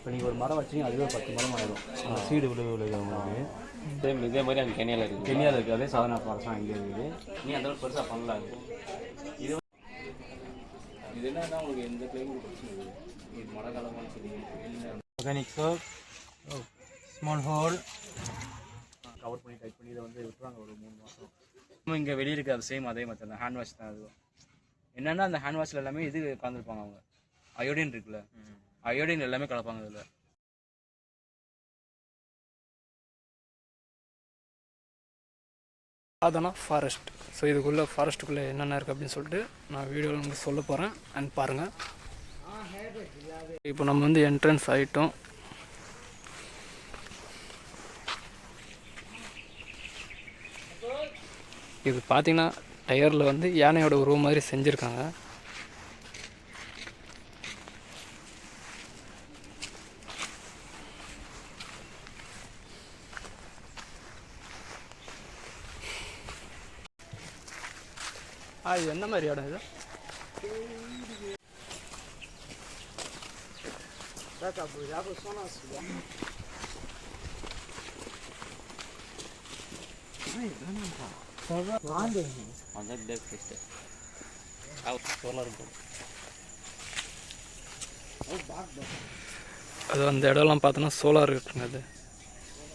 இப்போ நீங்கள் ஒரு மரம் வச்சிங்க அதுவே 10 மரம் ஆயிடும். அந்த சீடு விழுது உங்களுக்கு இதே மாதிரி அங்கே கெனியாவில் இருக்குது. கெனியாவில் இருக்குது. அதே சாதனா ஃபாரஸ்ட் தான் இங்கே இருக்குது. நீ அந்த அளவுக்கு பெருசாக பண்ணலாம். இது இது என்னன்னா உங்களுக்கு எந்த கிளைமேட் பிரச்சனை இருக்குது. இது மழை காலமாக சரி organic soap small whole cover பண்ணி டைட் பண்ணி இதை வந்து விட்டுறாங்க ஒரு 3 மாதம். நம்ம இங்கே வெளியே இருக்க அது சேம் அதே மாதிரி தான் ஹேண்ட் வாஷ் தான். அதுவும் என்னென்னா அந்த ஹேண்ட் வாஷில் எல்லாமே இது கலந்துருப்பாங்க. அவங்க அயோடின் இருக்குல்ல, அயோடின் எல்லாமே கலப்பாங்க இதில். சாதனா ஃபாரஸ்ட். ஸோ இதுக்குள்ளே ஃபாரஸ்ட்டுக்குள்ளே என்னென்ன இருக்குது அப்படின்னு சொல்லிட்டு நான் வீடியோவில் உங்களுக்கு சொல்ல போகிறேன். அண்ட் பாருங்கள். இப்போ நம்ம வந்து என்ட்ரன்ஸ் ஆகிட்டோம். இது பார்த்திங்கன்னா டயரில் வந்து யானையோட உருவம் மாதிரி செஞ்சுருக்காங்க. இது என்ன மாதிரி இடம் இது? அது அந்த இடம்லாம் பார்த்தோன்னா சோலார் இருக்குங்க. அது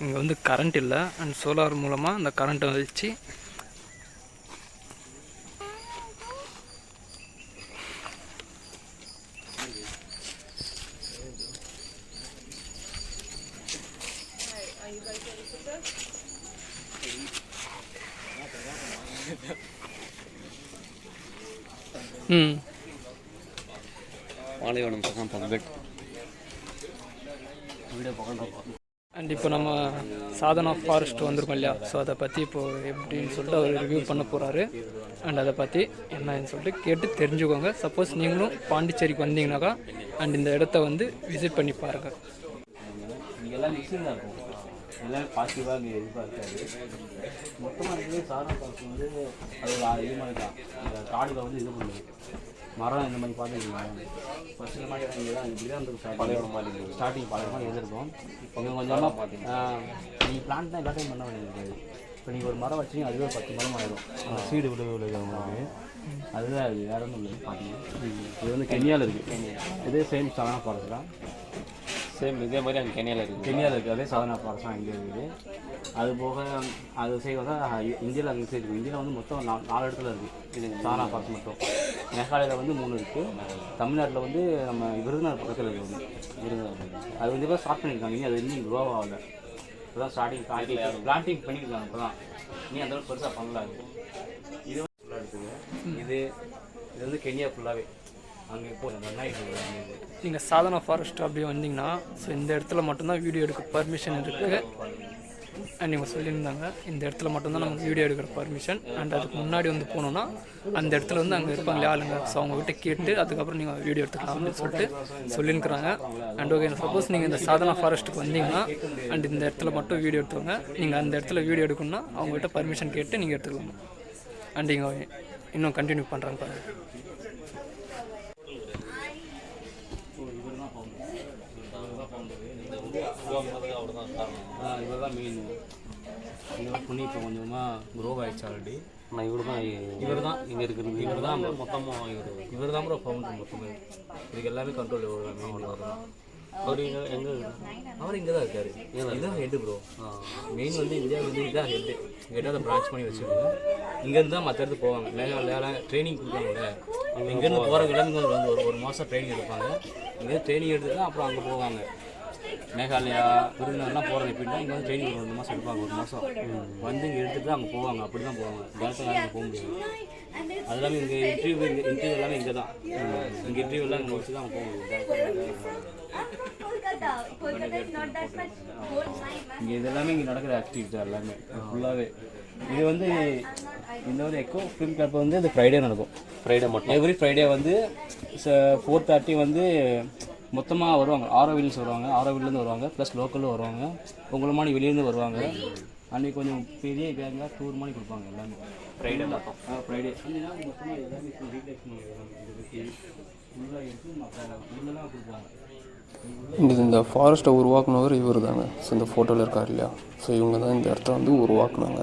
இங்கே வந்து கரண்ட் இல்லை. அண்ட் சோலார் மூலமாக அந்த கரண்ட்டை வச்சு பாலைவனம் பக்கம் பக்கெட் அண்ட் இப்போ நம்ம சாதனா ஃபாரஸ்ட் வந்திருக்கோம் இல்லையா? ஸோ அதை பற்றி இப்போது எப்படின்னு சொல்லிட்டு அவர் ரிவ்யூ பண்ண போகிறாரு. அண்ட் அதை பற்றி என்னன்னு சொல்லிட்டு கேட்டு தெரிஞ்சுக்கோங்க. சப்போஸ் நீங்களும் பாண்டிச்சேரிக்கு வந்தீங்கன்னாக்கா அண்ட் இந்த இடத்த வந்து விசிட் பண்ணி பாருங்கள். எல்லாம் மிக்சிங் தான் இருக்கும். எல்லாமே பாசிட்டிவாக இங்கே எதிர்ப்பாக இருக்காது. மொத்தமாக இருக்குது சாதனா ஃபாரஸ்ட் வந்து அது இது மாதிரி தான். இந்த காடுகளை வந்து இது பண்ணுது. மரம் இந்த மாதிரி பார்த்துருக்கீங்க. ஃபஸ்ட் இந்த மாதிரி இங்கே தான் இப்படி தான் இருந்திருக்கும். பாலைவனம் மாதிரி ஸ்டார்டிங் பாலைவனமாக எழுதிருக்கோம். கொஞ்சம் கொஞ்சமாக பார்த்தீங்கன்னா நீங்கள் பிளான் தான் எல்லா டைம் பண்ண வேண்டியது. இப்போ நீங்கள் ஒரு மரம் வச்சிங்க அதுவே 10 மரம் ஆயிடும். அந்த சீடு விழுது உங்களுக்கு அதுதான் அது வேறு ஒன்றும் இல்லை. பார்த்தீங்கன்னா இது வந்து கெனியாவில் இருக்குது. இதே சேம் சாதனா ஃபாரஸ்ட் தான். சேம் இதே மாதிரி அங்கே கெனியாவில் இருக்குது. கெனியாவில் இருக்குது. அதே சாதனா ஃபாரஸ்ட் தான் இங்கே இருக்குது. அது போக அது சைடு வந்து இந்தியாவில் அங்கே சைடு இருக்குது. இந்தியாவில் வந்து மொத்தம் 4 இடத்துல இருக்குது. இது சாதனா ஃபாரஸ்ட் மட்டும். மேகாலயாவில் வந்து 3 இருக்குது. தமிழ்நாட்டில் வந்து நம்ம விருதுநகர் பக்கத்தில் இருக்குது. விருதுநகர் அது வந்து இப்போ ஸ்டார்ட் பண்ணியிருக்காங்க. அது இன்னும் க்ரோவாக ஆகலை. இப்போ தான் ஸ்டார்டிங் பிளான்டிங் பண்ணியிருக்காங்க. இப்போ தான் நீ அந்த அளவுக்கு பெருசாக பண்ணலாம். இது ஃபுல்லாக இருக்குது. இது வந்து கெனியா ஃபுல்லாகவே அங்கே இப்போ நீங்கள் சாதனா ஃபாரஸ்ட் அப்படி வந்தீங்கன்னா ஸோ இந்த இடத்துல மட்டும்தான் வீடியோ எடுக்க பர்மிஷன் இருக்குது. அண்ட் இவங்க சொல்லியிருந்தாங்க இந்த இடத்துல மட்டும்தான் நம்ம வீடியோ எடுக்கிற பர்மிஷன். அண்ட் அதுக்கு முன்னாடி வந்து போனோன்னா அந்த இடத்துல வந்து அங்கே இருப்பாங்களே ஆளுங்க. ஸோ அவங்ககிட்ட கேட்டு அதுக்கப்புறம் நீங்கள் வீடியோ எடுத்துக்கலாம் அப்படின்னு சொல்லிட்டு சொல்லியிருக்கிறாங்க. அண்ட் ஓகே, சப்போஸ் நீங்கள் இந்த சாதனா ஃபாரஸ்ட்டுக்கு வந்தீங்கன்னா அண்ட் இந்த இடத்துல மட்டும் வீடியோ எடுத்துவாங்க. நீங்கள் அந்த இடத்துல வீடியோ எடுக்கணும்னா அவங்ககிட்ட பர்மிஷன் கேட்டு நீங்கள் எடுத்துக்கலாம். அண்ட் இங்கே இன்னும் கண்டினியூ பண்ணுறாங்க பாருங்கள். இவர் தான் மெயின். இதெல்லாம் பண்ணி இப்போ கொஞ்சமாக க்ரோ ஆகிடுச்சு ஆல்ரெடி. நான் இவர் தான் இங்கே இருக்கிறது. இவர் தான் மொத்தமாக இவர் தான் ப்ரோ ஃபவுண்டர் மொத்தமே. இதுக்கு எல்லாமே கண்ட்ரோல் மெயின் அவர் தான். அவர் எங்கே அவர் இங்கே தான் இருக்கார். இதுதான் ஹெட்டு ப்ரோ. மெயின் வந்து இந்தியா வந்து இதுதான் ஹெட்டு. ஹெட்டாக அதை பிரான்ச் பண்ணி வச்சுருக்கோம். இங்கேருந்து தான் மற்ற இடத்துக்கு போவாங்க. மேலே ட்ரைனிங் கொடுப்பாங்கல்ல. இங்கேருந்து போகிறவங்க இங்கே வந்து ஒரு மாதம் ட்ரைனிங் எடுப்பாங்க. இங்கேருந்து ட்ரைனிங் எடுத்துட்டு அப்புறம் அங்கே போவாங்க. மேகாலயா விருதுநகர்லாம் போகிறது எப்படின்னா இங்கே வந்து ட்ரைனிங் 2 மாதம் எடுப்பாங்க. 1 மாதம் வந்து இங்கே எடுத்துகிட்டு அங்கே போவாங்க. அப்படி தான் போவாங்க. டேரக்டாக அங்கே போக முடியாது. அது எல்லாமே இங்கே இன்டர்வியூ எல்லாமே இங்கே தான். இங்கே இன்டர்வியூ எல்லாம் இங்கே வச்சு தான் அங்கே போக முடியும். இங்கே இது எல்லாமே இங்கே நடக்கிற ஆக்டிவிட்டி தான் எல்லாமே ஃபுல்லாகவே. இது வந்து இந்த ஒரு எக்கோ ஃபிலிம் கிளப் வந்து இது ஃப்ரைடே நடக்கும். ஃப்ரைடே மட்டும் எவ்ரி ஃப்ரைடே வந்து 4:30 வந்து மொத்தமாக வருவாங்க. ஆரோவில்ஸ் வருவாங்க. ஆரோவில்லேருந்து வருவாங்க. ப்ளஸ் லோக்கலில் வருவாங்க. உங்களை மாதிரி வெளியேருந்து வருவாங்க. அன்றைக்கி கொஞ்சம் பெரிய கேங்காக டூர் மாதிரி கொடுப்பாங்க எல்லாமே. ஃப்ரைடே தான் ஃப்ரைடே மொத்தமாக எல்லாமே ரீடெக்ஸ் ஃபுல்லாக எடுத்து உள்ளெல்லாம் கொடுப்பாங்க. இந்த ஃபாரஸ்ட்டை உருவாக்குனவர் இவர் தாங்க. ஸோ இந்த ஃபோட்டோவில் இருக்கார் இல்லையா, ஸோ இவங்க தான் இந்த இடத்த வந்து உருவாக்குனாங்க.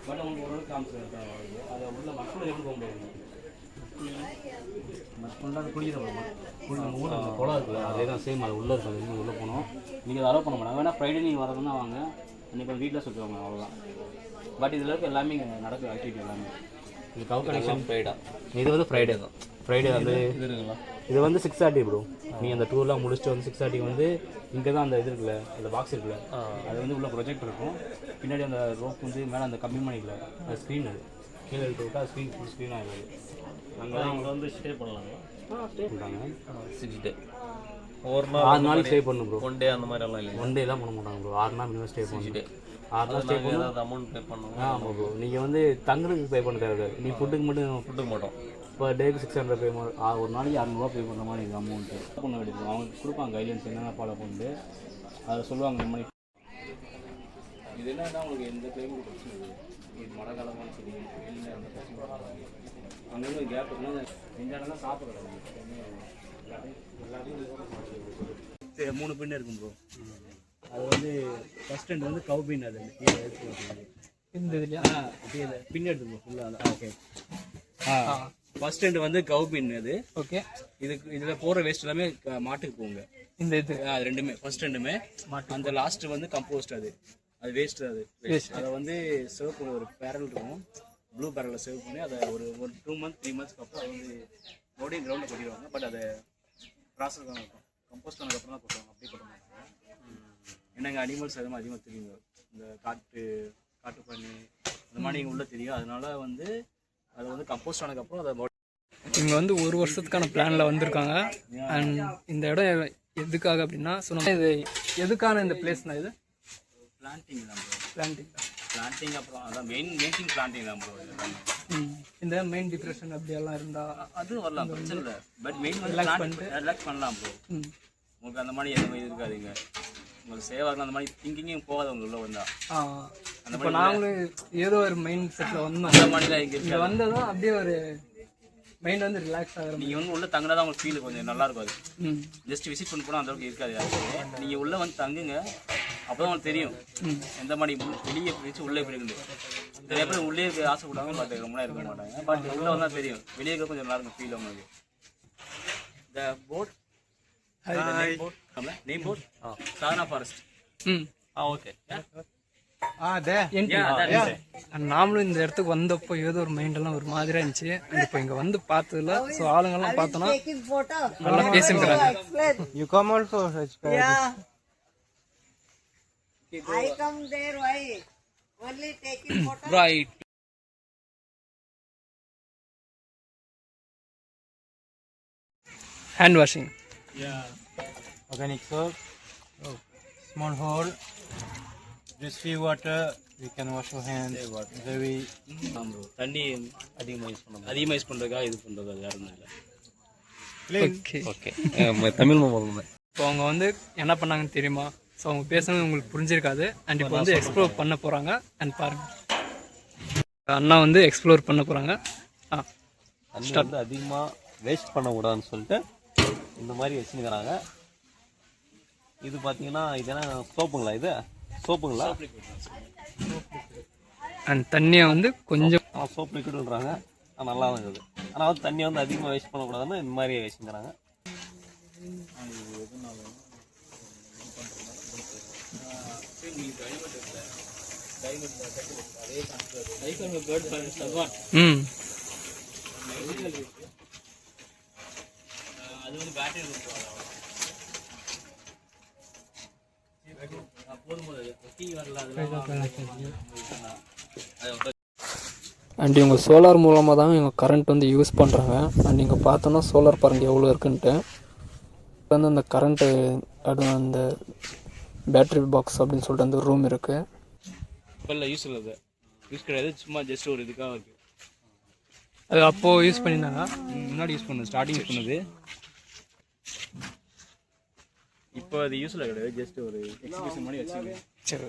பட் அவங்க ஒரு காமிச்சிருக்காங்க அதை உள்ள மக்கள் எப்படி போக முடியாது. மக்கள் குடிக்கிறோம் குளம் இருக்குல்ல, அதே தான் சேம் அது உள்ளே இருக்காது. நீங்கள் உள்ளே போனோம், நீங்கள் அதை அலோவ் பண்ண மாட்டாங்க. வேணால் ஃப்ரைடே நீங்கள் வரதுன்னா வாங்க, அன்றைக்கி வீட்டில் சுற்றுவாங்க, அவ்வளோதான். பட் இதில் இருக்க எல்லாமே இங்கே நடக்குது ஆக்டிவிட்டி எல்லாமே. இது கவு கனெக்ஷன் ஃப்ரைடே, இது வந்து ஃப்ரைடே தான். ஃப்ரைடே வந்து இது வந்து 6:30 ப்ரோ. நீ அந்த டூர்லாம் முடிச்சுட்டு வந்து 6:30 வந்து இங்கே தான் அந்த இது இருக்குல்ல, அந்த பாக்ஸ் இருக்குல்ல, அது வந்து உள்ள ப்ரொஜெக்ட் இருக்கும். பின்னாடி அந்த ரோப் வந்து மேலே அந்த கம்மி பண்ணிக்கல, அது ஸ்க்ரீன், அது கீழே எடுத்து விட்டா ஸ்க்ரீன் ஃபுல் ஸ்க்ரீன் ஆகிடுது. அங்கே வந்து ஸ்டே பண்ணலாங்க. ஸ்டே பண்ணுறாங்க 6 டே, 6 நாளைக்கு ஸ்டே பண்ணணும் ப்ரோ. 1 டே அந்த மாதிரி எல்லாம் இல்லை. 1 டேலாம் பண்ண மாட்டாங்க ப்ரோ. 6 நாள் மினிமம் ஸ்டே பண்ணிட்டு 6 நாள் ஸ்டே பண்ணி ஏதாவது அமௌண்ட் பே பண்ணுவோம். ஆமாம் ப்ரோ. நீங்கள் வந்து தங்குறதுக்கு பே பண்ண தேவை, நீ ஃபுட்டுக்கு மாட்டோம். பர் டேக்கு 600 பே ஒரு நாளைக்கு 600 பே பண்ணுற மாதிரி இருக்குது அமௌண்ட்டு. பண்ண வேண்டியது அவங்க கொடுப்பாங்க கைட்லைன்ஸ் என்னென்ன ஃபாலோ பண்ணிட்டு அதை சொல்லுவாங்க. இந்த மாதிரி இது என்னன்னா உங்களுக்கு எந்த கிளைமேட் பிரச்சனை இருக்குது, இது மழை காலமாக சரி வெயில் அந்த பிரச்சனை அங்கேருந்து கேப் இருக்குன்னா இந்த இடம் தான் சாப்பிட்றது. எல்லாத்தையும் 3 பின் இருக்கும் ப்ரோ. அது வந்து ஃபஸ்ட் ஹேண்ட் வந்து கவு பின், அது கீழே எடுத்து இந்த இதுலையா அப்படியே பின் எடுத்து ப்ரோ ஃபுல்லாக. ஓகே, ஃபர்ஸ்ட் ஹேண்ட் வந்து கவு பின் அது. ஓகே, இதுக்கு இதில் போகிற வேஸ்ட் எல்லாமே மாட்டுக்கு போங்க. இந்த இது அது ரெண்டுமே ஃபர்ஸ்ட் ஹேண்டுமே. அந்த லாஸ்ட் வந்து கம்போஸ்ட், அது வேஸ்ட். அது அதை வந்து சர்வ் பண்ண ஒரு பேரல் இருக்கும், ப்ளூ பேரலில் சேவ் பண்ணி அதை ஒரு 2 months 3 monthsக்கு அப்புறம் அது வந்து மறுபடியும் கிரவுண்டில் கொட்டிடுவாங்க. பட் அதை ப்ராசஸ் தான் இருக்கும், கம்போஸ்ட் பண்ணதுக்கப்புறம் தான் கொட்டுவாங்க, அப்படி கொட்ட மாட்டாங்க. ஏன்னா எங்கள் அனிமல்ஸ் அதுமாதிரி அதிகமாக தெரியுங்க, இந்த காட்டு பண்ணி அந்த மாதிரி இங்கே உள்ளே தெரியும். அதனால வந்து அதை வந்து கம்போஸ்ட் ஆனதுக்கப்புறம் அதை இவங்க வந்து 1 வருஷத்துக்கான பிளானில் வந்திருக்காங்க. அண்ட் இந்த இடம் எதுக்காக அப்படின்னா சொன்னால் இது எதுக்கான இந்த பிளேஸ்னா இது பிளான்டிங் தான் ப்ரோ. பிளான்டிங் அப்புறம் அதான் மெயின் பிளான்டிங் தான் ப்ரோ. இந்த மெயின் டிப்ரெஷன் அப்படியெல்லாம் இருந்தால் அது வரலாம், பிரச்சனை இல்லை. பட் மெயின் ரிலாக்ஸ் பண்ணலாம் ப்ரோ. உங்களுக்கு அந்த மாதிரி எந்த மாதிரி இருக்காதுங்க, உங்களுக்கு சேவாக அந்த மாதிரி திங்கிங்கும் போகாது உங்களுக்கு உள்ள வந்தா. இப்போ நாங்களும் ஏதோ ஒரு மைண்ட் செட்டில் வந்தோம், அந்த மாதிரி தான் இங்கே வந்ததும் அப்படியே ஒரு மைண்ட் வந்து ரிலாக்ஸ் ஆகிற. நீங்கள் வந்து உள்ள தங்கினா தான் உங்களுக்கு ஃபீல் கொஞ்சம் நல்லா இருக்கும். அது ஜஸ்ட் விசிட் பண்ணி போனால் அந்தளவுக்கு இருக்காது. நீங்கள் உள்ளே வந்து தங்குங்க, அப்போ தான் உங்களுக்கு தெரியும் எந்த மாதிரி வெளியே பிடிச்சி உள்ளே போயிருக்கு. நிறைய பேர் உள்ளே இருக்க ஆசைப்படுவாங்க, பட் ரொம்ப இருக்க மாட்டாங்க. பட் உள்ளே வந்தால் தெரியும், வெளியே இருக்க கொஞ்சம் நல்லா இருக்கும் ஃபீல் உங்களுக்கு. இந்த boat name boat Sadhana forest. Okay. நாமளும் இந்த இடத்துக்கு வந்தப்போ ஏதோ ஒரு மைண்டெல்லாம் ஒரு மாதிரியா இருந்துச்சு. இப்போ இங்க வந்து பார்த்ததுல ஸோ ஆளுங்கெல்லாம் பார்த்தோன்னா நல்லா பேசிக்கிறாங்க. You come also such guys. Yeah. I come there, why? Only taking photo. Right. Hand washing. Yeah. Organic soap. Small hole. Just few water. We can wash our hands. Very. தண்ணி அதிகமாக use பண்ணுறதுக்காக இது பண்ணுறது, அது யாரும் இல்லை. Okay okay, Tamil இப்போ அவங்க வந்து என்ன பண்ணாங்கன்னு தெரியுமா? ஸோ அவங்க பேசுனது உங்களுக்கு புரிஞ்சிருக்காது. அண்ட் இப்போ வந்து எக்ஸ்ப்ளோர் பண்ண போகிறாங்க. அண்ட் பாருங்கள், அண்ணா வந்து எக்ஸ்ப்ளோர் பண்ண போகிறாங்க. தண்ணி வந்து அதிகமாக வேஸ்ட் பண்ணக்கூடாதுன்னு சொல்லிட்டு இந்த மாதிரி வச்சுருக்கிறாங்க. இது பார்த்தீங்கன்னா இது என்ன சோப்புங்களா? இது சோப்புங்களா? அண்ட் தண்ணியை வந்து கொஞ்சம் சோப் லிக்விட்ன்றாங்க, நல்லா தான் இருக்குது. ஆனால் வந்து தண்ணியை வந்து அதிகமாக வேஸ்ட் பண்ணக்கூடாதுன்னு இந்த மாதிரி வச்சுக்கிறாங்க. அது வந்து பேட்டரி அண்ட் இவங்க சோலார் மூலமாக தான் இவங்க கரண்ட் வந்து யூஸ் பண்ணுறாங்க. அண்ட் இங்கே பார்த்தோன்னா சோலார் பாருங்கள் எவ்வளோ இருக்குன்ட்டு. வந்து அந்த கரண்ட்டு அது அந்த பேட்ரி பாக்ஸ் அப்படின்னு சொல்லிட்டு அந்த ரூம் இருக்குது. இப்போ யூஸ் இல்லை, யூஸ் கிடையாது, சும்மா ஜஸ்ட் ஒரு இதுக்காக இருக்குது. அது அப்போது யூஸ் பண்ணியிருந்தாங்க, முன்னாடி யூஸ் பண்ணது, ஸ்டார்டிங் யூஸ் பண்ணது. இப்போ அது யூஸில் கிடையாது, ஜஸ்ட் ஒரு எக்ஸிபிஷன் மாதிரி வச்சுக்கேன். சரி,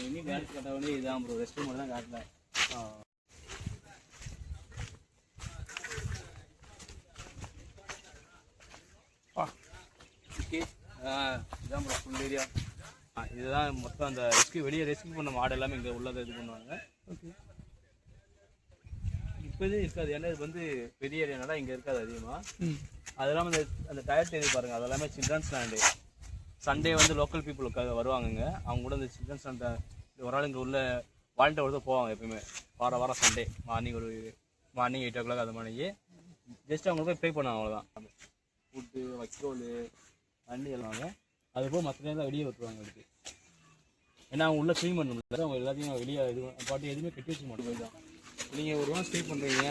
இனி பேலன்ஸ் கட்டாவே இதான் ப்ரோ, ரெஸ்ட் ரூம் மட்டும் தான் காட்டல. ஓகே இதான் ப்ரோ ஃபுல் ஏரியா. இதுதான் மொத்தம் அந்த வெளியே ரெஸ்க்யூ பண்ண மாடு எல்லாமே இங்கே உள்ளதை இது பண்ணுவாங்க. ஓகே. இப்போதே இருக்காது, ஏன்னா இது வந்து பெரிய ஏரியானால இங்கே இருக்காது அதிகமாக. அது இல்லாமல் அந்த டயர் தேதி பாருங்கள், அது எல்லாமே சில்ட்ரன்ஸ் லேண்டு. சண்டே வந்து லோக்கல் பீப்புளுக்காக வருவாங்கங்க, அவங்க கூட இந்த சில்ட்ரன்ஸ் லேண்டை ஒரு ஆள் இங்கே உள்ள வாலண்டியர் தான் போவாங்க எப்பயுமே. வாரம் சண்டே மார்னிங் 8 o'clock அது மாதிரியே ஜஸ்ட் அவங்க போய் ப்ரே பண்ணுவாங்க, அவ்வளோதான். ஃபுட்டு வைக்கோல் தண்ணி எல்லாம் அதுபோக மற்ற நேரம் வெளியே விட்டுருவாங்க எடுத்து. ஏன்னா அவங்க உள்ளே க்ளீன் பண்ணணும், அவங்க எல்லாத்தையும் வெளியே இது பாட்டு எதுவுமே கட்டி வச்சுக்க மாட்டோம். போய் தான் நீங்கள் ஒரு வாரம் ஸ்டே பண்ணுறீங்க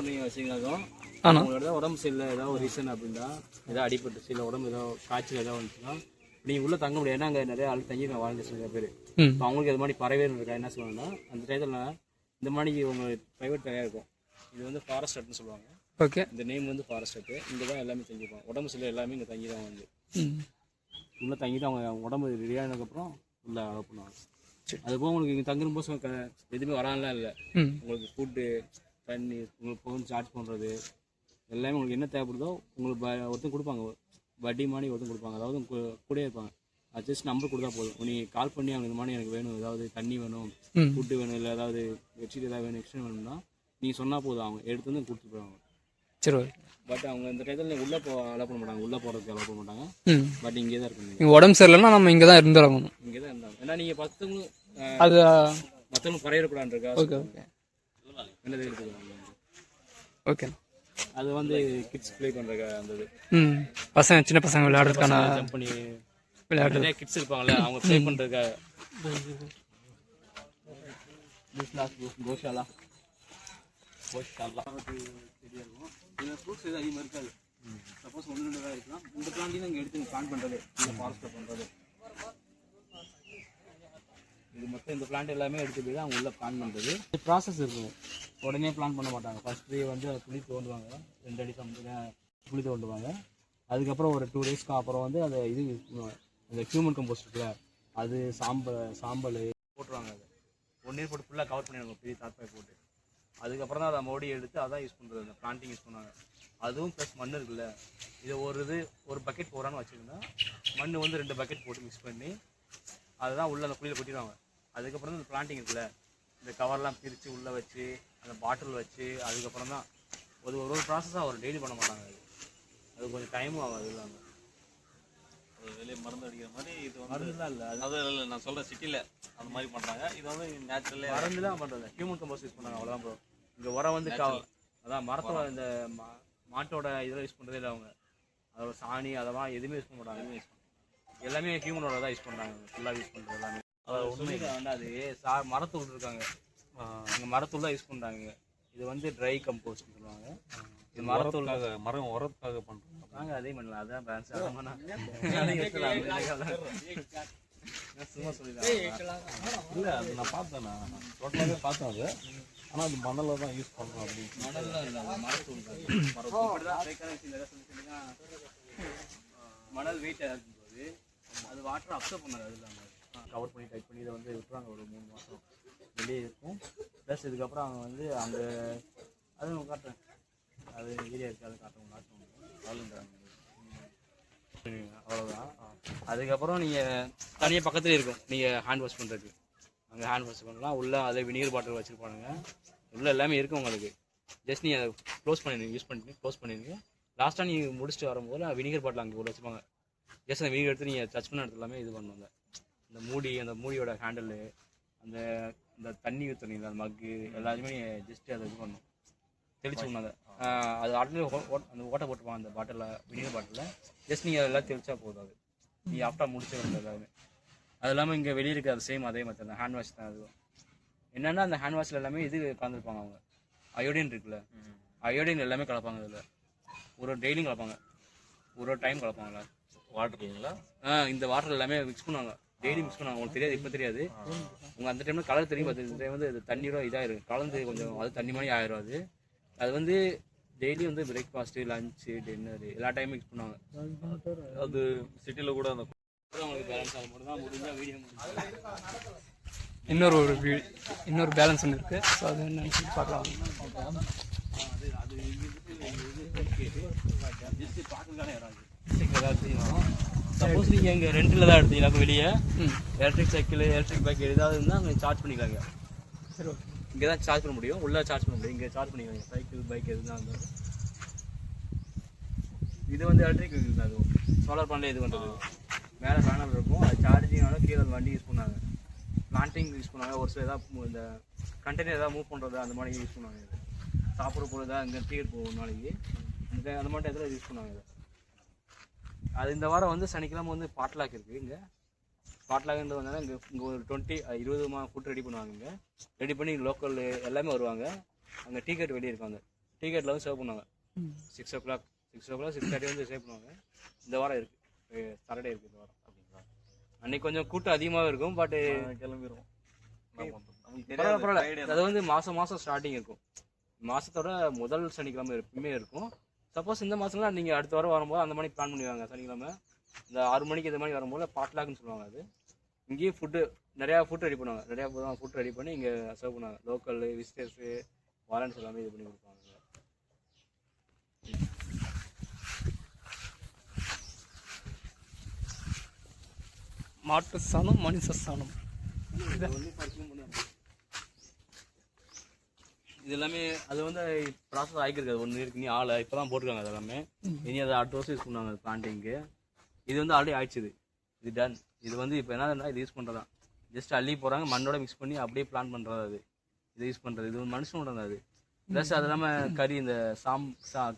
நீங்கள் வச்சிங்கனாலும் அவங்களோட உடம்பு சரியில்லை ஏதாவது ஒரு ரீசன் அப்படின்னா, ஏதாவது அடிபட்டுச்சு இல்லை உடம்பு ஏதாவது காய்ச்சல் ஏதாவது வந்துச்சுன்னா நீங்கள் உள்ளே தங்க முடியாது. ஏன்னா அங்கே நிறைய ஆள் தங்கிருக்காங்க, வாழ்ந்து நிறைய பேர். இப்போ அவங்களுக்கு அது மாதிரி பறவைகள் இருக்கா, என்ன சொல்லுவாங்கன்னா அந்த டயத்தில் இந்த மாதிரி உங்களுக்கு ப்ரைவேட் நிறையா இருக்கும். இது வந்து ஃபாரஸ்ட் ஹட்னு சொல்லுவாங்க. ஓகே. இந்த நேம் வந்து ஃபாரஸ்ட் ஹட்டு. இங்கே தான் எல்லாமே தங்கிப்பாங்க, உடம்பு சரியில்லை எல்லாமே இங்கே தங்கி தான் வந்து உள்ளே தங்கிட்டு அவங்க உடம்பு ரெடியானதுக்கப்புறம் உள்ளே அலோவ் பண்ணுவாங்க. அதுபோக உங்களுக்கு இங்கே தங்கும்போது எதுவுமே வரான்லாம் இல்லை. உங்களுக்கு ஃபுட்டு தண்ணி உங்களுக்கு ஃபோன் சார்ஜ் பண்ணுறது எல்லாமே உங்களுக்கு என்ன தேவைப்படுதோ உங்களுக்கு ஒருத்தர் கொடுப்பாங்க, வட்டி மாதிரி ஒருத்தர் கொடுப்பாங்க. அதாவது கூட இருப்பாங்க, அது ஜஸ்ட் நம்பர் கொடுத்தா போதும். நீங்கள் கால் பண்ணி அவங்க இந்த மாதிரி எனக்கு வேணும், ஏதாவது தண்ணி வேணும், ஃபுட்டு வேணும், இல்லை ஏதாவது பெட்ஷீட் ஏதாவது வேணும், எக்ஸ்டெண்ட் வேணும்னா நீங்கள் சொன்னால் போதும், அவங்க எடுத்து வந்து கொடுத்துட்டு போவாங்க. சரி. பட் அவங்க இந்த டயத்தில் உள்ளே அலோவ் பண்ண மாட்டாங்க, உள்ளே போகிறதுக்கு அலோவ் பண்ண மாட்டாங்க. பட் இங்கே தான் இருக்கணும். நீங்கள் உடம்பு சரியில்லைன்னா நம்ம இங்கே தான் இருந்துடணும். இங்கே தான் இருந்தாங்க. ஏன்னா நீங்கள் மற்றவங்களும் அது மற்றவங்களும் பறையிடக்கூடாதுன்றக்கா. Okay okay. என்னது எடுத்துக்கிறாங்க. ஓகே. அது வந்து கிட்ஸ் ப்ளே பண்ணுறக்க அந்த இது பசங்க சின்ன பசங்க விளையாடுறதுக்கான ஜம்ப் பண்ணி விளையாடுறது நிறைய கிட்ஸ் இருப்பாங்கல்ல, அவங்க ப்ளே பண்ணுறதுக்காக. கோஷாலா செடியாக இருக்கும். இதில் ஃப்ரூட்ஸ் எதுவும் அதிகமாக இருக்காது. சப்போஸ் 1-2 தான் இருக்கலாம். இந்த பிளான்ட்டையும் இங்கே எடுத்து பிளான் பண்ணுறது, இந்த ஃபாரஸ்ட்டில் பண்ணுறது. இது மொத்தம் இந்த பிளான்ட் எல்லாமே எடுத்து போய் தான் அவங்க உள்ள பிளான் பண்ணுறது. இது ப்ராசஸ் இருக்கும், உடனே பிளான் பண்ண மாட்டாங்க. ஃபஸ்ட்டு வந்து குழி தோண்டுவாங்க, 2 அடி சம்பளம் குழி தோண்டுவாங்க. அதுக்கப்புறம் ஒரு 2 daysக்கு அப்புறம் வந்து அதை இது அந்த ஹியூமன் கம்போஸ்ட் இருக்குல்ல, அது சாம்பல் போட்டுருவாங்க. அதை 1 year போட்டு ஃபுல்லாக கவர் பண்ணிடுவாங்க, பெரிய தார்பாய் போட்டு. அதுக்கப்புறம் தான் அதை மோடி எடுத்து அதான் யூஸ் பண்ணுறது, அந்த பிளான்டிங் யூஸ் பண்ணுவாங்க. அதுவும் ப்ளஸ் மண் இருக்குல்ல, இதை ஒரு பக்கெட் போகிறான்னு வச்சுருந்தா மண் வந்து 2 பக்கெட் போட்டு மிக்ஸ் பண்ணி அதுதான் உள்ளே அந்த குழியில் கொட்டிடுவாங்க. அதுக்கப்புறம் தான் இந்த பிளான்டிங் இருக்குல்ல, இந்த கவர்லாம் பிரித்து உள்ளே வச்சு அந்த பாட்டில் வச்சு அதுக்கப்புறம் தான் ஒரு ப்ராசஸாக ஒரு டெய்லி பண்ண மாட்டாங்க. அது கொஞ்சம் டைமும் ஆகும். அது இல்லாமல் வெளியே மருந்து அடிக்கிற மாதிரி இது வந்து மருந்துலாம் இல்லை, அது இல்லை. நான் சொல்கிறேன் சிட்டியில் அந்த மாதிரி பண்ணுறாங்க. இது வந்து நேச்சுரலே மருந்து தான் பண்ணுறது, ஹியூமன் கம்போஸ்ட் யூஸ் பண்ணாங்க, அவ்வளோதான் ப்ரோ. இங்கே உரம் வந்து அதான் மரத்தோட இந்த மாட்டோட இதெல்லாம் யூஸ் பண்ணுறதே இல்லை. அவங்க அதோட சாணி அதெல்லாம் எதுவுமே யூஸ் பண்ண மாட்டாங்க. எல்லாமே ஹியூமனோட தான் யூஸ் பண்ணுறாங்க, ஃபுல்லாக யூஸ் பண்ணுறது எல்லாமே. உண்மையாக வந்து அது மரத்தூள் இருக்காங்க, இங்கே மரத்தூள் தான் யூஸ் பண்ணுறாங்க. இது வந்து ட்ரை கம்போஸ்ட்னு சொல்லுவாங்க. இது மரத்தூளுக்காக மரம் உரத்துக்காக பண்ணுறாங்க. நாங்கள் அதே பண்ணலாம், அதுதான் பேலன்ஸ். சும்மா சொல்லிதான் இல்லை, அது நான் பார்த்தேன், நான் டோட்டலாகவே பார்த்தேன் அது. ஆனால் அது மணலில் தான் யூஸ் பண்ணுறோம் அப்படின்னு. மணல்லாம் இல்லை, மரத்தூள் மணல் வெயிட்டாக இருக்கும்போது அது வாட்டரை அப்சர்வ் பண்ணாது. அது இல்லாமல் கவர் பண்ணி டைட் பண்ணி இதை வந்து விட்டுறாங்க ஒரு 3 மாதம் வெளியே இருக்கும். ப்ளஸ் இதுக்கப்புறம் அவங்க வந்து அங்கே அது காட்டுறேன், அது ஏரியா இருக்குது, அது காட்டுறவங்க அவ்வளோதான். அதுக்கப்புறம் நீங்கள் தனியாக பக்கத்துலேயே இருக்கும், நீங்கள் ஹேண்ட் வாஷ் பண்ணுறதுக்கு. அங்கே ஹேண்ட் வாஷ் பண்ணலாம். உள்ளே அதே வினிகர் பாட்டில் வச்சுருப்பானுங்க, உள்ளே எல்லாமே இருக்கும் உங்களுக்கு. ஜஸ்ட் நீங்கள் அதை க்ளோஸ் பண்ணிடுங்க, யூஸ் பண்ணிட்டு க்ளோஸ் பண்ணிடுங்க. லாஸ்ட்டாக நீங்கள் முடிச்சுட்டு வரும்போது வினிகர் பாட்டில் அங்கே உள்ள வச்சுப்பாங்க. ஜஸ்ட் அந்த வினிகர் எடுத்து நீங்கள் டச் பண்ண இடத்துல எல்லாமே இது பண்ணுவாங்க. அந்த மூடியோட ஹேண்டில், அந்த தண்ணி ஊற்றுனீங்க அந்த மக்கு எல்லாத்தையுமே ஜஸ்ட்டு அதை இது பண்ணணும், தெளிச்சு விடணும். அது ஆல்ரெடி அந்த ஓட்டை போட்டுப்பாங்க அந்த பாட்டிலில், வினிகர் பாட்டிலில். ஜஸ்ட் நீங்கள் அதெல்லாம் தெளிச்சா போதும். அது நீங்கள் ஆஃப்டாக முடிச்சு வந்தது எல்லாமே. அது இல்லாமல் இங்கே வெளியே இருக்குது அது சேம் அதே மாதிரி தான் ஹேண்ட் வாஷ் தான். அதுவும் என்னென்னா அந்த ஹேண்ட் வாஷில் எல்லாமே இது கலந்துருப்பாங்க அவங்க. அயோடின் இருக்குல்ல, அயோடின் எல்லாமே கலப்பாங்க. அதில் ஒரு டெய்லியும் கலப்பாங்க, ஒரு டைம் கலப்பாங்களா வாட்டருங்களா? இந்த வாட்டர் எல்லாமே மிக்ஸ் பண்ணுவாங்க, டெய்லி மிக்ஸ் பண்ணுவாங்க. உங்களுக்கு தெரியாது, இப்போ தெரியாது. உங்கள் அந்த டைமில் கலர் தெரியும். அந்த டைம் வந்து அது தண்ணியோட இதாகிடும், கலந்து கொஞ்சம் அது தண்ணி மாதிரி ஆயிரும். அது வந்து டெய்லி வந்து பிரேக்ஃபாஸ்ட்டு, லஞ்சு, டின்னரு எல்லா டைமும் மிக்ஸ் பண்ணுவாங்க. அது சிட்டியில் கூட அந்த அவங்களுக்கு பேலன்ஸ் ஆக மட்டும் தான் முடிஞ்சால் வீடியோ இன்னொரு பேலன்ஸ் ஒன்று இருக்குது. ஸோ அது என்னன்னு சொல்லி பார்க்கலாம். சப்போஸ் நீங்கள் இங்கே ரெண்டில் தான் எடுத்தீங்கன்னா வெளியே எலக்ட்ரிக் சைக்கிள் எலக்ட்ரிக் பைக் ஏதாவது இருந்தால் அங்கே சார்ஜ் பண்ணிக்கலாங்க. சரி, ஓகே. இங்கே தான் சார்ஜ் பண்ண முடியும், உள்ளே சார்ஜ் பண்ண முடியும். இங்கே சார்ஜ் பண்ணிக்கலாங்க சைக்கிள் பைக் எதுனா இருந்தாலும். இது வந்து எலக்ட்ரிக் இருக்குது, அதுவும் சோலார் பேனல் இது பண்ணுறது. மேலே பேனல் இருக்கும், அது சார்ஜிங்னால கீழே வண்டி யூஸ் பண்ணாங்க, பிளான்டிங் யூஸ் பண்ணாங்க. ஒரு சில ஏதாவது இந்த கண்டெய்னர் ஏதாவது மூவ் பண்ணுறது அந்த மாதிரி யூஸ் பண்ணுவாங்க. இது சாப்பிட்ற பொருள் தான் இங்கே டீர் போகும் ஒரு நாளைக்கு, அந்த மாதிரி இதில் யூஸ் பண்ணுவாங்க. இது அது இந்த வாரம் வந்து சனிக்கிழமை வந்து பாட்லாக் இருக்குது. இங்கே பாட்லாக்ன்றது வந்தாலும் இங்கே ஒரு 20 ஃபுட் ரெடி பண்ணுவாங்க. இங்கே ரெடி பண்ணி லோக்கல் எல்லாமே வருவாங்க. அங்கே டீ கேட் வெளியே இருக்கும், அந்த டீ கேட்டில் வந்து சர்வ் பண்ணுவாங்க. 6 o'clock 6:30 வந்து சேவ் பண்ணுவாங்க. இந்த வாரம் இருக்குது, சாட்டர்டே இருக்குது இந்த வாரம். அப்படிங்களா? அன்றைக்கி கொஞ்சம் கூட்டம் அதிகமாகவே இருக்கும், பட்டு கிளம்பிடுவோம். பரவாயில்ல. அது வந்து மாதம் ஸ்டார்டிங் இருக்கும். மாதத்தோட முதல் சனிக்கிழமை எப்பவுமே இருக்கும். சப்போஸ் இந்த மாதம்லாம் நீங்கள் அடுத்த வாரம் வரும்போது அந்த மாதிரி பிளான் பண்ணுவாங்க. சனிக்கிழமை இந்த 6 மணிக்கு இந்த மாதிரி வரும்போது பாட்லாக்னு சொல்லுவாங்க. அது இங்கேயே ஃபுட்டு நிறையா ஃபுட் ரெடி பண்ணுவாங்க. நிறையா ஃபுட் ரெடி பண்ணி இங்கே சர்வ் பண்ணுவாங்க. லோக்கல் விசிட்டர்ஸு வாலன்ஸ் எல்லாமே இது பண்ணி கொடுப்பாங்க. மாட்டு சாணம் மனுஷ சாணம் இது எல்லாமே அது வந்து ப்ராசஸ் ஆகிருக்காது. ஒன்று இருக்கு, நீ ஆளை இப்போ தான் போட்டிருக்காங்க. அது எல்லாமே இனி அதை அடுத்த வருஷம் யூஸ் பண்ணுவாங்க பிளான்டிங்க்கு. இது வந்து ஆல்ரெடி ஆயிடுச்சு, இது டன். இது வந்து இப்போ என்னதுன்னா இது யூஸ் பண்ணுறதான், ஜஸ்ட் அள்ளி போகிறாங்க, மண்ணோட மிக்ஸ் பண்ணி அப்படியே பிளான் பண்ணுறது. அது இதை யூஸ் பண்ணுறது இது மனுஷனோட தான். அது ப்ளஸ் அது இல்லாமல் கறி, இந்த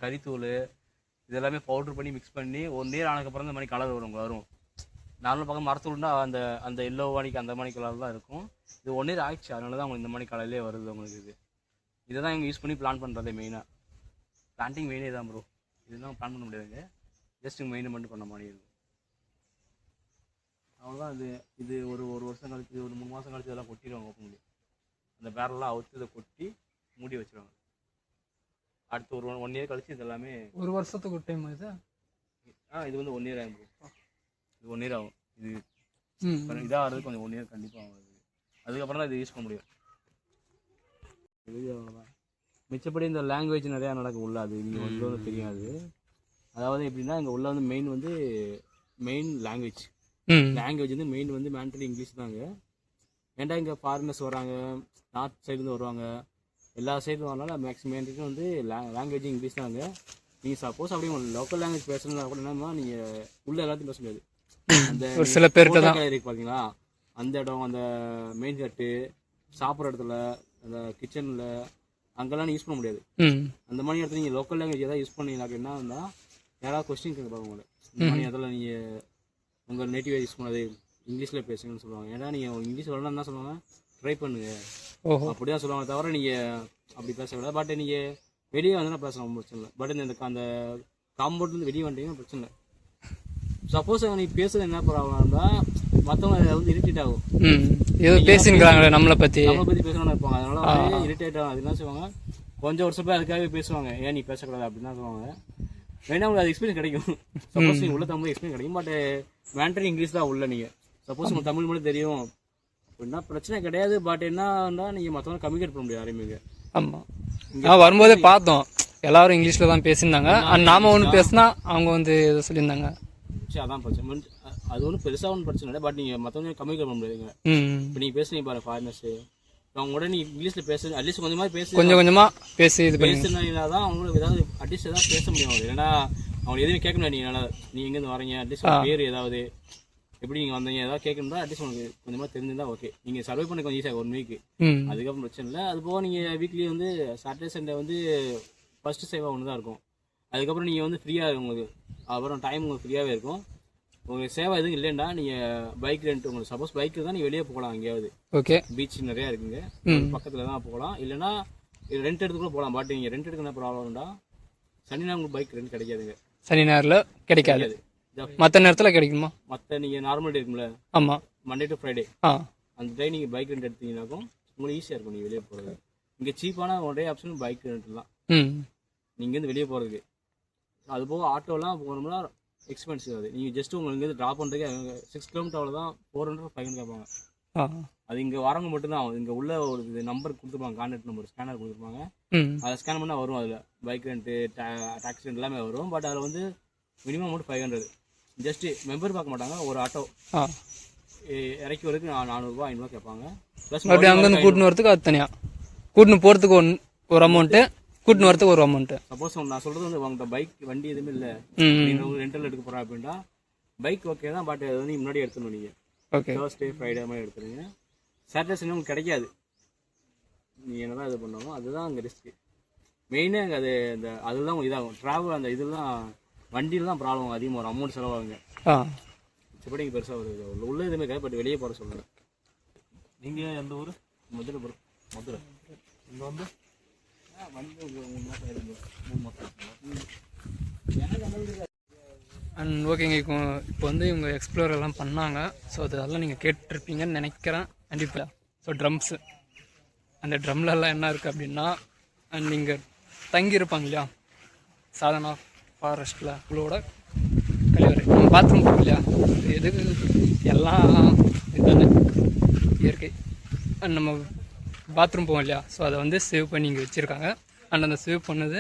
கறித்தூள் இது எல்லாமே பவுட்ரு பண்ணி மிக்ஸ் பண்ணி 1 year ஆனதுக்கப்புறம் இந்த மாதிரி கலர் வரும். நார்மல் பக்கம் மரத்தூள்னா அந்த எல்லோ வாணிக்கு அந்த மாதிரி கலர் தான் இருக்கும். இது 1 year ஆயிடுச்சு, அதனால தான் உங்களுக்கு இந்த மாதிரி கலர்லேயே வருது உங்களுக்கு. இதை தான் இங்கே யூஸ் பண்ணி பிளான் பண்ணுறதே மெயினாக. பிளான்டிங் மெயினே தான் ப்ரோ. இதெல்லாம் பிளான் பண்ண முடியாதுங்க, ஜஸ்ட் மெயினை மட்டும் பண்ண மாதிரி இருக்கும். அவ்வளோதான். இது ஒரு வருஷம் கழிச்சு, ஒரு 3 மாதம் கழிச்சு இதெல்லாம் கொட்டிடுவாங்க. ஓப்பன் பண்ணி அந்த பேரெல்லாம் அவுத்து இதை கொட்டி மூடி வச்சுருவாங்க. அடுத்து ஒரு 1 year கழிச்சு இது எல்லாமே. ஒரு வருஷத்துக்கு ஒரு டைம் இது? இது வந்து 1 year ஆகும் ப்ரோ. இது 1 year ஆகும். இது இதாக ஆகிறது கொஞ்சம் 1 year கண்டிப்பாக ஆகும். அதுக்கப்புறம் தான் இது யூஸ் பண்ண முடியும். அவ்வளோதான். மிச்சப்படி இந்த லாங்குவேஜ் நிறையா நடக்கும் உள்ள. அது நீங்கள் வந்து தெரியாது. அதாவது எப்படின்னா இங்கே உள்ள வந்து மெயின் லாங்குவேஜ் வந்து மெயின் வந்து மேண்டரி இங்கிலீஷ் தாங்க. ஏன்டா இங்கே ஃபாரினர்ஸ் வராங்க, நார்த் சைடுலேருந்து வருவாங்க, எல்லா சைடும் வரனால மேக்ஸிமம் வந்து லாங்குவேஜ் இங்கிலீஷ் தாங்க. நீங்கள் சப்போஸ் அப்படியே உங்களுக்கு லோக்கல் லாங்குவேஜ் பேசுறதுனா கூட என்னன்னா நீங்கள் உள்ள எல்லாத்தையும் பேச முடியாது. அந்த ஒரு சில பேருக்கு தான் இருக்கு பார்த்தீங்களா, அந்த இடம், அந்த மெயின் கட்டு, சாப்பிட்ற இடத்துல, அந்த கிச்சனில், அங்கெல்லாம் யூஸ் பண்ண முடியாது. அந்த மாதிரி இடத்துல நீங்கள் லோக்கல் லாங்குவேஜ் ஏதாவது யூஸ் பண்ணீங்கன்னாக்க என்ன இருந்தால் யாராவது கொஸ்டின் கேட்பாங்க உங்களை. இந்த மாதிரி இடத்துல நீங்கள் உங்கள் நேட்டிவ் யூஸ் பண்ணது இங்கிலீஷில் பேசுங்கன்னு சொல்லுவாங்க. ஏன்னா நீங்கள் இங்கிலீஷ் வரலாம் என்ன சொல்லுவாங்க, ட்ரை பண்ணுங்க அப்படி தான் சொல்லுவாங்க. தவிர நீங்கள் அப்படி பேசக்கூடாது. பட் நீங்கள் வெளியே வந்தால் பேசலாம், பிரச்சனை இல்லை. பட் இந்த அந்த காம்பவுண்ட்லேருந்து வெளியே வந்துட்டீங்கன்னா பிரச்சனை இல்லை. சப்போஸ் நீ பேசுறது என்ன ப்ராப்ளம்னா மற்றவங்க வந்து இரிட்டேட் ஆகும். ஏதோ பேசிக்கிறாங்களே நம்மளை பற்றி பேசணும்னு இருப்பாங்க, அதனால வந்து இரிட்டேட் ஆகும். அது என்ன செய்வாங்க, கொஞ்சம் வருஷம் போய் அதுக்காகவே பேசுவாங்க, ஏன் நீ பேசக்கூடாது அப்படின்னு தான் சொல்லுவாங்க. வேணா உங்களுக்கு அது எக்ஸ்பீரியன்ஸ் கிடைக்கும். சப்போஸ் நீங்கள் உள்ள தமிழ் எக்ஸ்பீரியன்ஸ் கிடைக்கும். பட் மேண்டரி இங்கிலீஷ் தான் உள்ள. நீங்கள் சப்போஸ் உங்களுக்கு தமிழ் மட்டும் தெரியும் அப்படின்னா பிரச்சனை கிடையாது. பட் என்னன்னா நீங்கள் மற்றவங்க கம்யூனிகேட் பண்ண முடியாது ஆரம்பிங்க. ஆமாம், வரும்போதே பார்த்தோம் எல்லாரும் இங்கிலீஷில் தான் பேசியிருந்தாங்க. நாம ஒன்று பேசினா அவங்க வந்து எதை சொல்லியிருந்தாங்க. சரி, அதான் பிரச்சனை. அது ஒன்றும் பெருசாக ஒன்றும் பிரச்சனை இல்லை. பட் நீங்கள் மற்றவங்க கம்யூனிகேட் பண்ண முடியாதுங்க. இப்போ நீங்கள் பேசுனீங்க பாரு ஃபாரினர்ஸு, அவங்க உடனே இங்கிலீஷில் பேச அட்லீஸ்ட் கொஞ்சம் கொஞ்சமாக பேசி இது பேசுனா தான் அவங்களுக்கு ஏதாவது அட்லீஸ்ட் ஏதாவது பேச முடியும். அவங்க ஏன்னா அவங்க எதுவுமே கேட்க முடியாது. நீங்கள் எங்கேருந்து வரீங்க, அட்லீஸ்ட் பேர் ஏதாவது எப்படி நீங்கள் வந்தீங்க ஏதாவது கேட்கணும் தான் அட்லீஸ்ட் உங்களுக்கு கொஞ்சமாக தெரிஞ்சிருந்தா ஓகே. நீங்கள் சர்வை பண்ண கொஞ்சம் ஈஸியாக 1 week. அதுக்கப்புறம் பிரச்சனை இல்லை. அது போக நீங்கள் வீக்லி வந்து சாட்டர்டே சண்டே வந்து ஃபஸ்ட்டு சேவாக ஒன்று தான் இருக்கும். அதுக்கப்புறம் நீங்கள் வந்து ஃப்ரீயாக இருக்கும் உங்களுக்கு. அப்புறம் டைம் உங்களுக்கு ஃப்ரீயாகவே இருக்கும். உங்களுக்கு சேவை எதுவும் இல்லைன்னா நீங்கள் பைக் ரெண்ட், உங்களுக்கு சப்போஸ் பைக்கு தான் நீங்கள் வெளியே போகலாம். எங்கேயாவது ஓகே, பீச் நிறையா இருக்குங்க பக்கத்தில் தான் போகலாம். இல்லைன்னா ரெண்ட் எடுத்து கூட போகலாம். பட் நீங்கள் ரெண்ட் எடுக்க என்ன ப்ராப்ளம்டா, சனி ஞாயிறு உங்களுக்கு பைக் ரெண்ட் கிடைக்காதுங்க. சனி ஞாயிறில் கிடைக்காது. மற்ற நேரத்தில் கிடைக்குமா? மற்ற நீங்கள் நார்மல் டே இருக்கும்ல, ஆமாம், மண்டே டு ஃப்ரைடே, அந்த டே நீங்கள் பைக் ரெண்ட் எடுத்தீங்கன்னாக்கும் உங்களுக்கு ஈஸியாக இருக்கும் நீங்கள் வெளியே போகிறது. இங்கே சீப்பான ஒரே ஆப்ஷன் பைக் ரெண்ட் தான். நீங்கள் இங்கேருந்து வெளியே போகிறதுக்கு. அது போக ஆட்டோலாம் போகணும்னா எக்ஸ்பென்சிவ். அது நீங்கள் ஜஸ்ட் உங்களுக்கு ட்ராப் பண்ணுறதுக்கு 6 kilometer அவ்வளோ தான் 400-500 கேட்பாங்க. அது இங்கே வரவங்க மட்டும்தான் இங்கே உள்ள ஒரு நம்பர் கொடுத்துருப்பாங்க, கான்டாக்ட் நம்பர், ஸ்கேனர் கொடுத்துருப்பாங்க. அதை ஸ்கேன் பண்ணால் வரும். அதில் பைக் ரெண்ட்டு, டாக்ஸி ரெண்ட் எல்லாமே வரும். பட் அதில் வந்து மினிமம் அமௌண்ட் 500. ஜஸ்ட்டு மெம்பர் பார்க்க மாட்டாங்க. ஒரு ஆட்டோ இறக்கி வரதுக்கு 400 500 கேட்பாங்க. ப்ளஸ் மறுபடியும் அங்கேருந்து கூட்டின்னு வரதுக்கு அது தனியாக, கூட்டின்னு போகிறதுக்கு ஒரு அமௌண்ட்டு, கூட்டின்னு வரதுக்கு ஒரு அமௌண்ட்டு. சப்போஸ் நான் சொல்கிறது வந்து உங்கள்கிட்ட பைக் வண்டி எதுவுமே இல்லை, நீங்கள் ரெண்டல் எடுக்க போகிறேன் அப்படின்னா பைக் ஓகே தான். பட் அது வந்து முன்னாடி எடுத்துடணும். நீங்கள் ஓகே தேர்ஸ்டே ஃப்ரைடே மாதிரி எடுத்துருங்க. சாட்டர்டே சண்டே உங்களுக்கு கிடைக்காது. நீங்கள் என்ன தான் இது பண்ணாலும் அதுதான் அங்கே ரிஸ்க்கு மெயினாக. அங்கே அது அந்த அதுதான் இதாகும் ட்ராவல். அந்த இதெல்லாம் வண்டியில் தான் ப்ராப்ளம் அதிகமாக வரும், அமௌண்ட் செலவாகுங்க. மற்றபடி இங்கே பெருசாக வருது உள்ள எதுவுமே கிடையாது. பட் வெளியே போகிற சொல்லுங்கள். நீங்கள் எந்த ஊர்? மதுரை ப்ரோ. மதுரை. இங்கே வந்து அண்ட் ஓகேங்க. இப்போ வந்து இவங்க எக்ஸ்ப்ளோர் எல்லாம் பண்ணாங்க. ஸோ அதெல்லாம் நீங்கள் கேட்டிருப்பீங்கன்னு நினைக்கிறேன் கண்டிப்பாக. ஸோ ட்ரம்ஸு, அந்த ட்ரம்லலாம் என்ன இருக்குது அப்படின்னா, அண்ட் நீங்கள் தங்கியிருப்பாங்க இல்லையா சாதனா ஃபாரஸ்ட்டில் உங்களோட கழிவறை, நம்ம பாத்ரூம் போகும் இல்லையா, எதுக்கு எல்லாம் இதுதானே இயற்கை. அண்ட் நம்ம பாத்ரூம் போவோம் இல்லையா, ஸோ அதை வந்து சேவ் பண்ணி இங்கே வச்சுருக்காங்க. அண்ட் அந்த சேவ் பண்ணது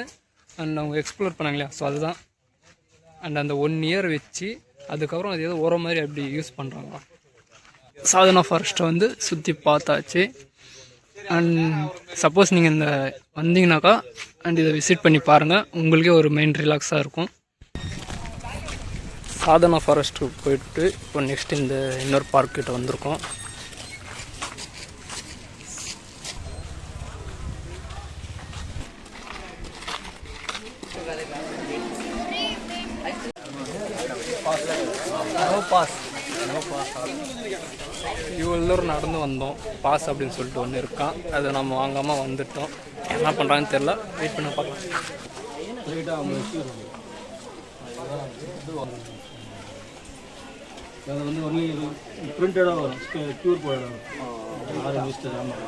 அண்ட் அவங்க எக்ஸ்ப்ளோர் பண்ணாங்க இல்லையா, ஸோ அதுதான். அண்ட் அந்த 1 இயர் வச்சு அதுக்கப்புறம் அது ஏதோ உரம் மாதிரி அப்படி யூஸ் பண்ணுறாங்க. சாதனா ஃபாரஸ்ட்டை வந்து சுற்றி பார்த்தாச்சு. அண்ட் சப்போஸ் நீங்கள் இந்த வந்தீங்கன்னாக்கா அண்ட் இதை விசிட் பண்ணி பாருங்கள், உங்களுக்கே ஒரு மைண்ட் ரிலாக்ஸாக இருக்கும். சாதனா ஃபாரஸ்ட்டுக்கு போயிட்டு இப்போ நெக்ஸ்ட் இந்த இன்னொரு பார்க் கிட்ட வந்திருக்கோம். இவ்வளோ நடந்து வந்தோம், பாஸ் அப்படின்னு சொல்லிட்டு ஒன்று இருக்கான். அதை நம்ம வாங்காமல் வந்துட்டோம். என்ன பண்ணுறாங்கன்னு தெரில, வெயிட் பண்ண பார்க்கலாம். அது வந்து ஒன்லி பிரிண்டடாக வரும், க்யூர் போயிடும். 6 மிஸ்டர். ஆமாம்